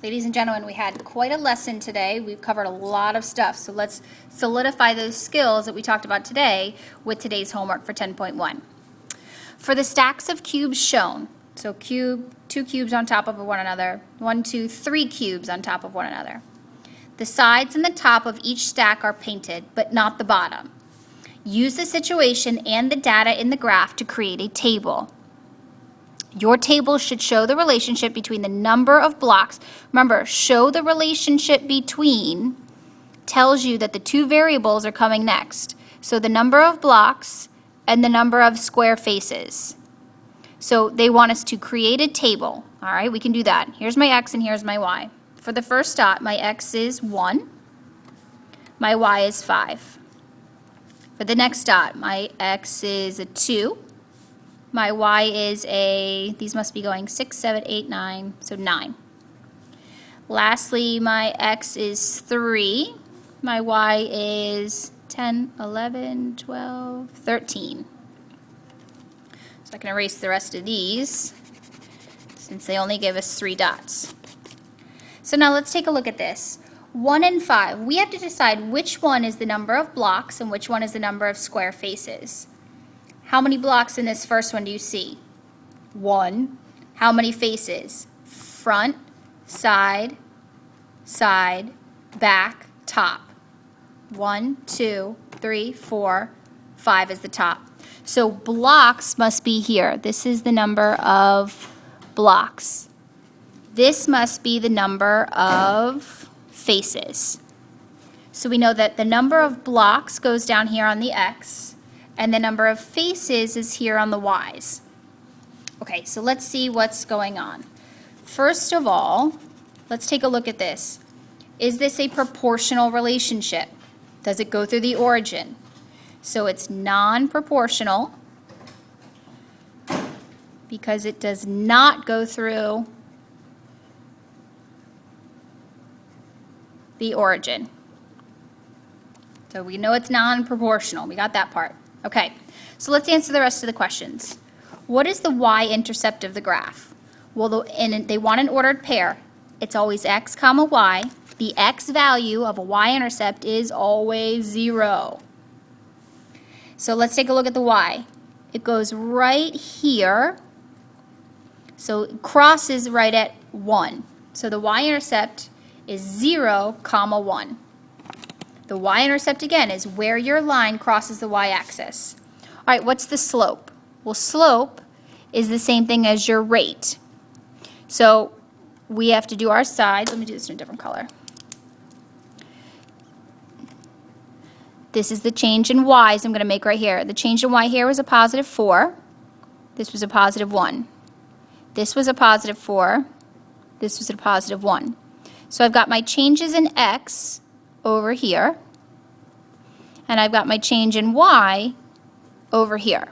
Ladies and gentlemen, we had quite a lesson today. We've covered a lot of stuff, so let's solidify those skills that we talked about today with today's homework for 10.1. For the stacks of cubes shown, so two cubes on top of one another, 1, 2, 3 cubes on top of one another. The sides and the top of each stack are painted, but not the bottom. Use the situation and the data in the graph to create a table. Your table should show the relationship between the number of blocks. Remember, show the relationship between tells you that the two variables are coming next. So the number of blocks and the number of square faces. So they want us to create a table. All right, we can do that. Here's my x and here's my y. For the first dot, my x is 1. My y is 5. For the next dot, my x is a 2. My y is these must be going 6, 7, 8, 9, so 9. Lastly, my x is 3. My y is 10, 11, 12, 13. So I can erase the rest of these since they only give us 3 dots. So now let's take a look at this. 1 and 5, we have to decide which one is the number of blocks and which one is the number of square faces. How many blocks in this first one do you see? 1. How many faces? Front, side, side, back, top. 1, 2, 3, 4, 5 is the top. So blocks must be here. This is the number of blocks. This must be the number of faces. So we know that the number of blocks goes down here on the x, and the number of faces is here on the y's. Okay, so let's see what's going on. First of all, let's take a look at this. Is this a proportional relationship? Does it go through the origin? So it's non-proportional because it does not go through the origin. So we know it's non-proportional. We got that part. Okay, so let's answer the rest of the questions. What is the y-intercept of the graph? Well, they want an ordered pair. It's always x comma y. The x value of a y-intercept is always 0. So let's take a look at the y. It goes right here. So it crosses right at 1. So the y-intercept is 0 comma 1. The y-intercept, again, is where your line crosses the y-axis. All right, what's the slope? Well, slope is the same thing as your rate. So we have to do our sides. Let me do this in a different color. This is the change in y's I'm going to make right here. The change in y here was a positive 4. This was a positive 1. This was a positive 4. This was a positive 1. So I've got my changes in x over here, and I've got my change in y over here.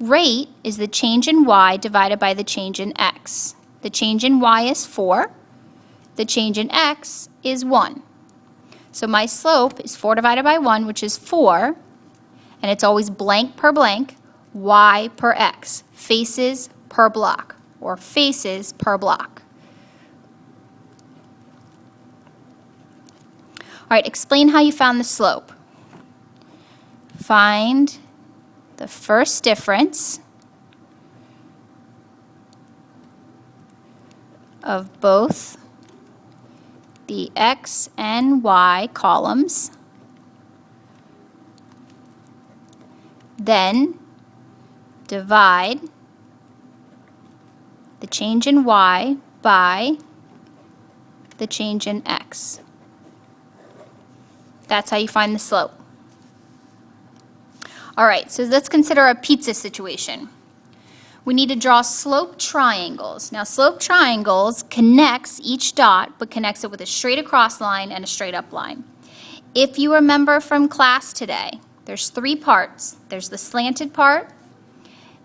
Rate is the change in y divided by the change in x. The change in y is 4. The change in x is 1. So my slope is 4 divided by 1, which is 4, and it's always blank per blank, y per x, faces per block, or faces per block. All right, explain how you found the slope. Find the first difference of both the x and y columns. Then divide the change in y by the change in x. That's how you find the slope. All right, so let's consider a pizza situation. We need to draw slope triangles. Now, slope triangles connects each dot, but connects it with a straight across line and a straight up line. If you remember from class today, there's 3 parts. There's the slanted part,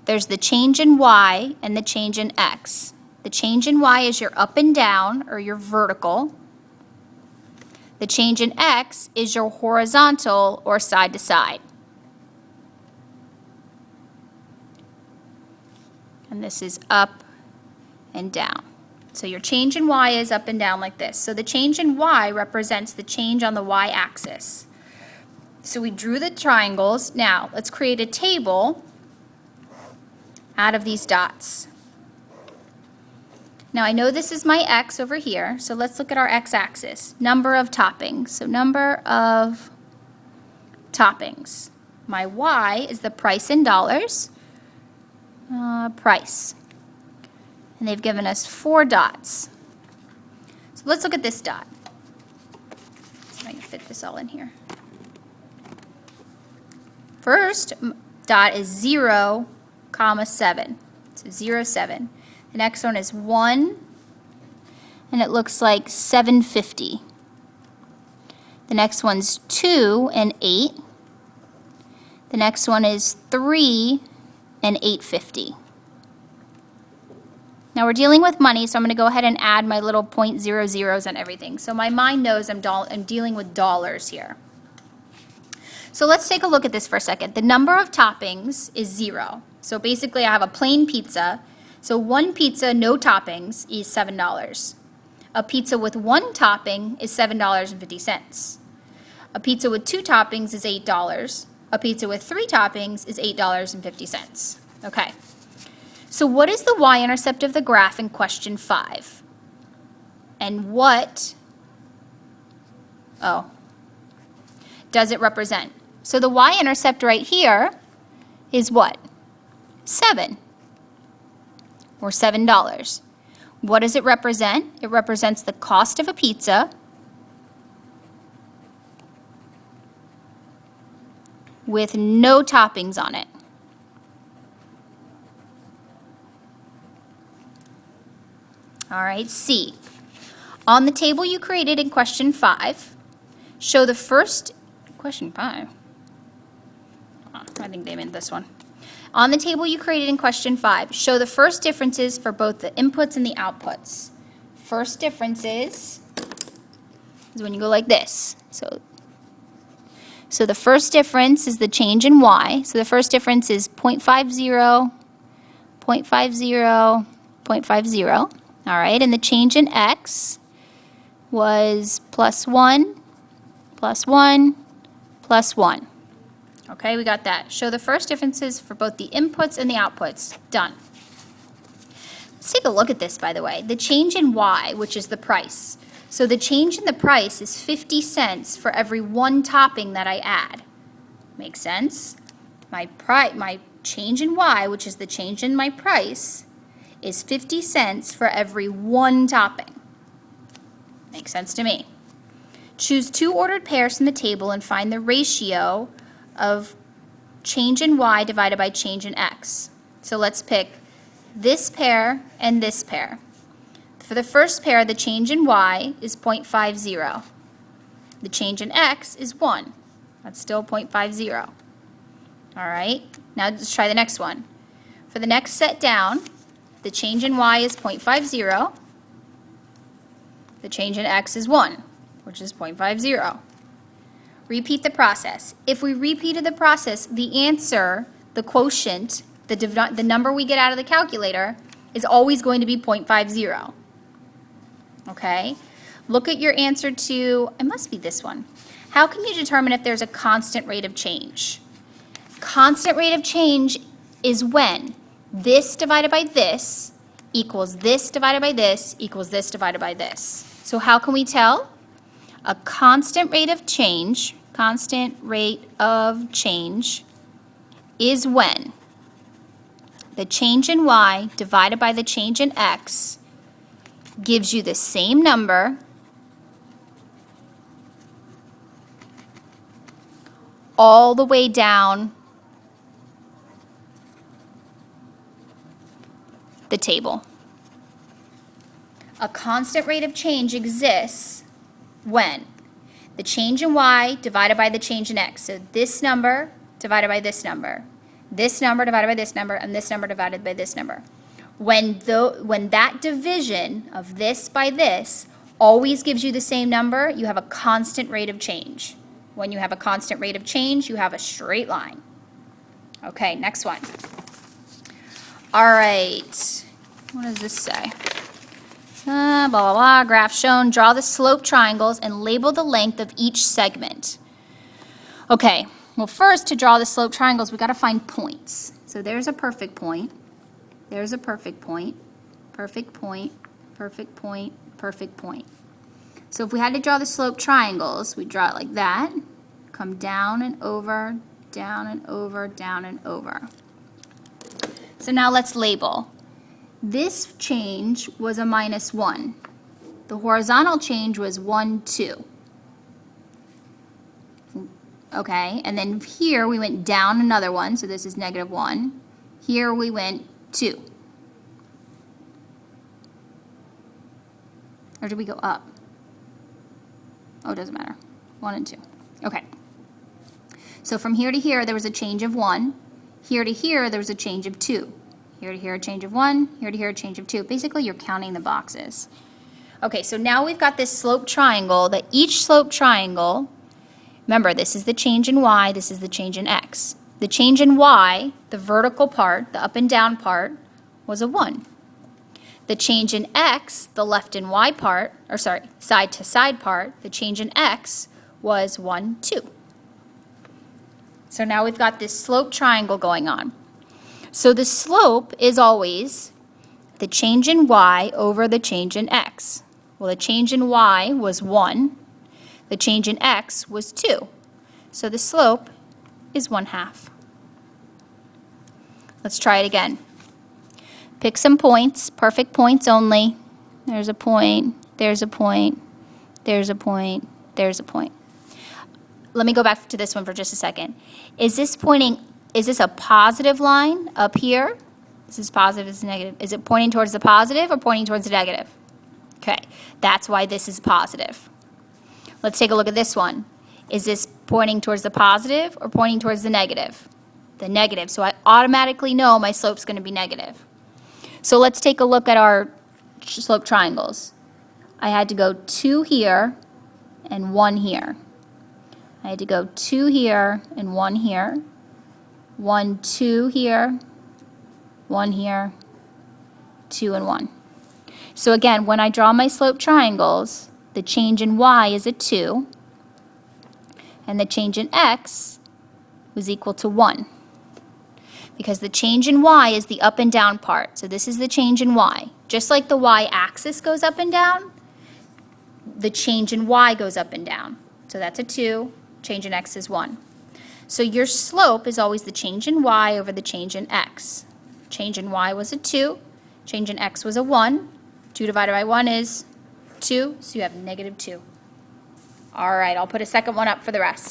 there's the change in y, and the change in x. The change in y is your up and down, or your vertical. The change in x is your horizontal, or side to side. And this is up and down. So your change in y is up and down like this. So the change in y represents the change on the y-axis. So we drew the triangles. Now, let's create a table out of these dots. Now, I know this is my x over here, so let's look at our x-axis. Number of toppings. So number of toppings. My y is the price in dollars. Price. And they've given us 4 dots. So let's look at this dot. See if I can fit this all in here. First dot is 0, 7. So 0, 7. The next one is 1, and it looks like 750. The next one's 2 and 8. The next one is 3 and 850. Now we're dealing with money, so I'm going to go ahead and add my little .00s and everything. So my mind knows I'm dealing with dollars here. So let's take a look at this for a second. The number of toppings is 0. So basically I have a plain pizza. So one pizza, no toppings, is $7. A pizza with 1 topping is $7.50. A pizza with 2 toppings is $8. A pizza with 3 toppings is $8.50. Okay. So what is the y-intercept of the graph in question 5? And what, does it represent? So the y-intercept right here is what? 7, or $7. What does it represent? It represents the cost of a pizza with no toppings on it. All right, C. On the table you created in question 5, show the first, question 5, I think they meant this one. On the table you created in question 5, show the first differences for both the inputs and the outputs. First differences is when you go like this. So the first difference is the change in y. So the first difference is 0.50, 0.50, 0.50. All right, and the change in x was +1, +1, +1. Okay, we got that. Show the first differences for both the inputs and the outputs. Done. Let's take a look at this, by the way. The change in y, which is the price. So the change in the price is 50 cents for every 1 topping that I add. Makes sense? My change in y, which is the change in my price, is 50 cents for every 1 topping. Makes sense to me. Choose 2 ordered pairs from the table and find the ratio of change in y divided by change in x. So let's pick this pair and this pair. For the first pair, the change in y is 0.50. The change in x is 1. That's still 0.50. All right, now let's try the next one. For the next set down, the change in y is 0.50. The change in x is 1, which is 0.50. Repeat the process. If we repeated the process, the answer, the quotient, the number we get out of the calculator, is always going to be 0.50. Okay? Look at your answer to, it must be this one. How can you determine if there's a constant rate of change? Constant rate of change is when this divided by this equals this divided by this equals this divided by this. So how can we tell? A constant rate of change is when the change in y divided by the change in x gives you the same number all the way down the table. A constant rate of change exists when the change in y divided by the change in x. So this number divided by this number divided by this number, and this number divided by this number. When that division of this by this always gives you the same number, you have a constant rate of change. When you have a constant rate of change, you have a straight line. Okay, next one. All right, what does this say? Blah, blah, blah, graph shown. Draw the slope triangles and label the length of each segment. Okay, well first to draw the slope triangles, we got to find points. So there's a perfect point. There's a perfect point. Perfect point. Perfect point. Perfect point. So if we had to draw the slope triangles, we'd draw it like that. Come down and over, down and over, down and over. So now let's label. This change was a -1. The horizontal change was 1, 2. Okay, and then here we went down another one, so this is -1. Here we went 2. Or did we go up? Oh, it doesn't matter. 1 and 2. Okay. So from here to here, there was a change of 1. Here to here, there was a change of 2. Here to here, a change of 1. Here to here, a change of 2. Basically, you're counting the boxes. Okay, so now we've got this slope triangle, that each slope triangle, remember, this is the change in y, this is the change in x. The change in y, the vertical part, the up and down part, was a 1. The change in x, the left and y part, or sorry, side to side part, the change in x was 1, 2. So now we've got this slope triangle going on. So the slope is always the change in y over the change in x. Well, the change in y was 1. The change in x was 2. So the slope is 1/2. Let's try it again. Pick some points, perfect points only. There's a point, there's a point, there's a point, there's a point. Let me go back to this one for just a second. Is this a positive line up here? This is positive, this is negative. Is it pointing towards the positive or pointing towards the negative? Okay, that's why this is positive. Let's take a look at this one. Is this pointing towards the positive or pointing towards the negative? The negative, so I automatically know my slope's going to be negative. So let's take a look at our slope triangles. I had to go 2 here and 1 here. I had to go 2 here and 1 here. 1, 2 here, 1 here, 2 and 1. So again, when I draw my slope triangles, the change in y is a 2, and the change in x was equal to 1. Because the change in y is the up and down part. So this is the change in y. Just like the y-axis goes up and down, the change in y goes up and down. So that's a 2, change in x is 1. So your slope is always the change in y over the change in x. Change in y was a 2, change in x was a 1. 2 divided by 1 is 2, so you have -2. All right, I'll put a second one up for the rest.